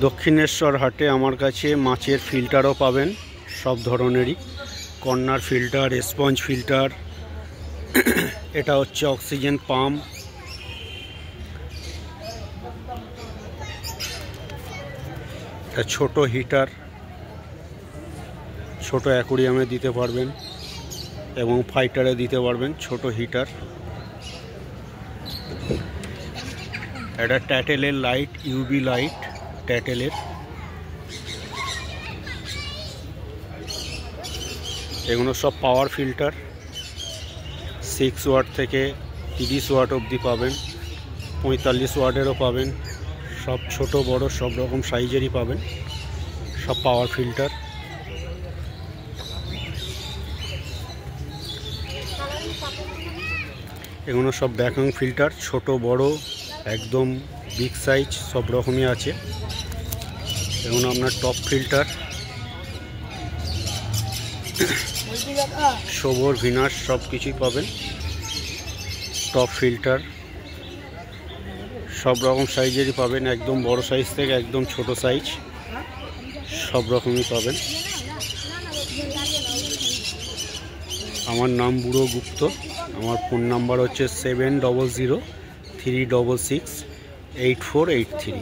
দক্ষিণেশ্বর হাটে আমার কাছে মাছের ফিল্টারও পাবেন সব ধরনেরই, কর্নার ফিল্টার, স্পঞ্জ ফিল্টার, এটা হচ্ছে অক্সিজেন পাম্প, এটা ছোট হিটার, ছোট অ্যাকুরিয়ামে দিতে পারবেন এবং ফাইটারে দিতে পারবেন ছোট হিটার। এটা ট্যাটেলের লাইট, ইউবি লাইট ট্যাটেলের। এগুলো সব পাওয়ার ফিল্টার, 6 ওয়াট থেকে 30 ওয়াট অবধি পাবেন, 45 ওয়াটেরও পাবেন, সব ছোট বড় সব রকম সাইজেরই পাবেন, সব পাওয়ার ফিল্টার। এগুলো সব ভ্যাকুয়াম ফিল্টার, ছোট বড় একদম বিগ সাইজ সব রকমই আছে। এগুলো আপনার টপ ফিল্টার, সবর ভিনাস সব কিছুই পাবেন। টপ ফিল্টার সব রকম সাইজেরই পাবেন, একদম বড় সাইজ থেকে একদম ছোট সাইজ সব রকমই পাবেন। আমার নাম বুড়ো গুপ্ত, আমার ফোন নাম্বার হচ্ছে 7003668483।